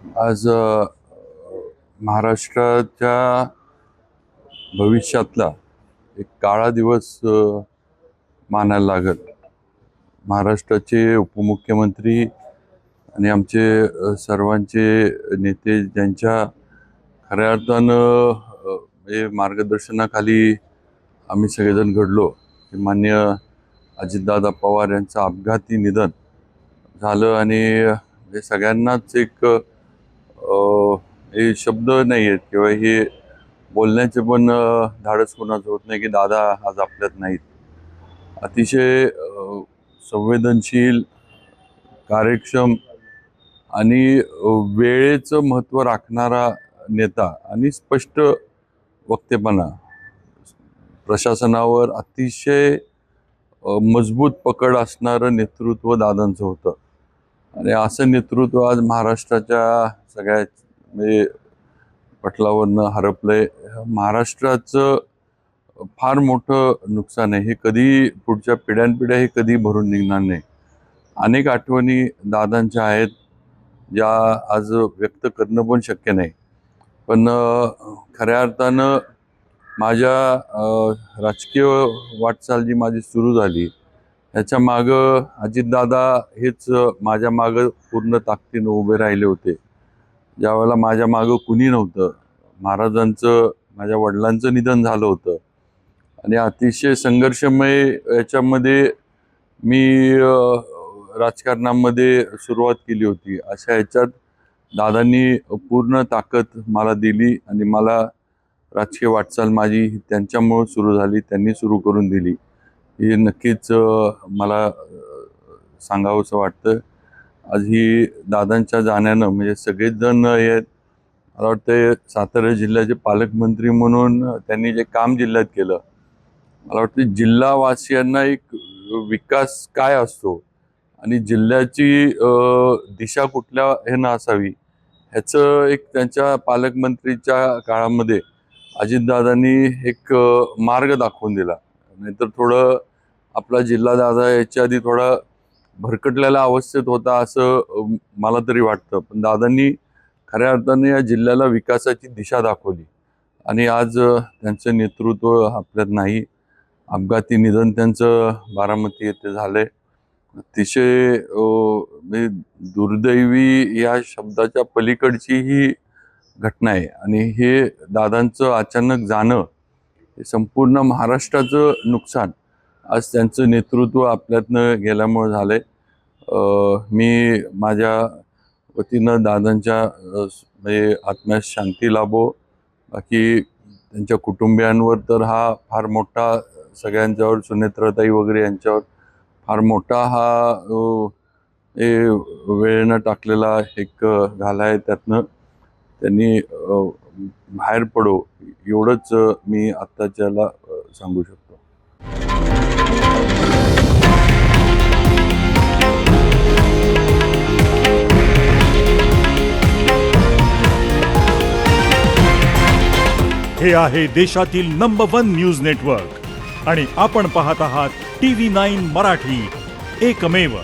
आज महाराष्ट्राच्या भविष्यातला एक काळा दिवस मानायला लागत. महाराष्ट्राचे उपमुख्यमंत्री आणि आमचे सर्वांचे नेते ज्यांच्या खऱ्या अर्थानं मार्गदर्शनाखाली आम्ही सगळेजण घडलो, माननीय अजितदादा पवार यांचं अपघाती निधन झालं. आणि हे सगळ्यांनाच एक हे शब्द नाही आहेत किंवा हे बोलण्याचे पण धाडस कोणाचं होत नाही की दादा आज आपल्यात नाहीत. अतिशय संवेदनशील, कार्यक्षम आणि वेळेचं महत्त्व राखणारा नेता आणि स्पष्ट वक्तेपणा, प्रशासनावर अतिशय मजबूत पकड असणारं नेतृत्व दादांचं होतं. आणि असं नेतृत्व आज महाराष्ट्राच्या सगळ्या पटलावरनं हरपलंय. महाराष्ट्राचं फार मोठं नुकसान आहे. हे कधी पुढच्या पिढ्यानपिढ्या हे कधी भरून निघणार नाही. अनेक आठवणी दादांच्या आहेत ज्या आज व्यक्त करणं पण शक्य नाही. पण खऱ्या अर्थानं माझ्या राजकीय वाटचाल जी माझी सुरू झाली त्याच्या मागं अजितदादा हेच माझ्या मागं पूर्ण ताकदीनं उभे राहिले होते. ज्यावेळेला माझ्या मागं कुणी नव्हतं, महाराजांचं, माझ्या वडिलांचं निधन झालं होतं आणि अतिशय संघर्षमय याच्यामध्ये मी राजकारणामध्ये सुरुवात केली होती. अशा ह्याच्यात दादांनी पूर्ण ताकद मला दिली आणि मला राजकीय वाटचाल माझी त्यांच्यामुळं सुरू झाली, त्यांनी सुरू करून दिली. हे नक्कीच मला सांगावंसं वाटतं. आज ही दादांच्या जाण्यानं म्हणजे सगळेच जण हे मला वाटतं सातारा जिल्ह्याचे पालकमंत्री म्हणून त्यांनी जे काम जिल्ह्यात केलं, मला वाटतं जिल्हावासियांना एक विकास काय असतो आणि जिल्ह्याची दिशा कुठल्या ह्यानं असावी ह्याचं एक त्यांच्या पालकमंत्रीच्या काळामध्ये अजितदादांनी एक मार्ग दाखवून दिला. नाहीतर थोडं आपला जिल्हा दादा याच्या आधी थोडा भरकटलेल्या अवस्थेत होता असं मला तरी वाटतं. पण दादांनी खऱ्या अर्थाने या जिल्ह्याला विकासाची दिशा दाखवली आणि आज त्यांचं नेतृत्व आपल्यात नाही. अपघाती निधन त्यांचं बारामती येथे झालंय. अतिशय दुर्दैवी या शब्दाच्या पलीकडची ही घटना आहे. आणि हे दादांचं अचानक जाणं हे संपूर्ण महाराष्ट्राचं नुकसान आज त्यांचं नेतृत्व आपल्यातनं गेल्यामुळे झालंय. मी माझ्या वतीनं दादांच्या आत्म्यास शांती लाभो. बाकी त्यांच्या कुटुंबियांवर तर हा फार मोठा, सगळ्यांच्यावर, सुनेत्राताई वगैरे यांच्यावर फार मोठा हा वेळेनं टाकलेला एक झाला आहे. त्यातनं त्यांनी बाहेर पडो एवढंच मी आत्ताच्याला सांगू शकतो. हे आहे देशातील नंबर 1 न्यूज नेटवर्क आणि आपण पाहत आहात TV9 मराठी, एकमेव.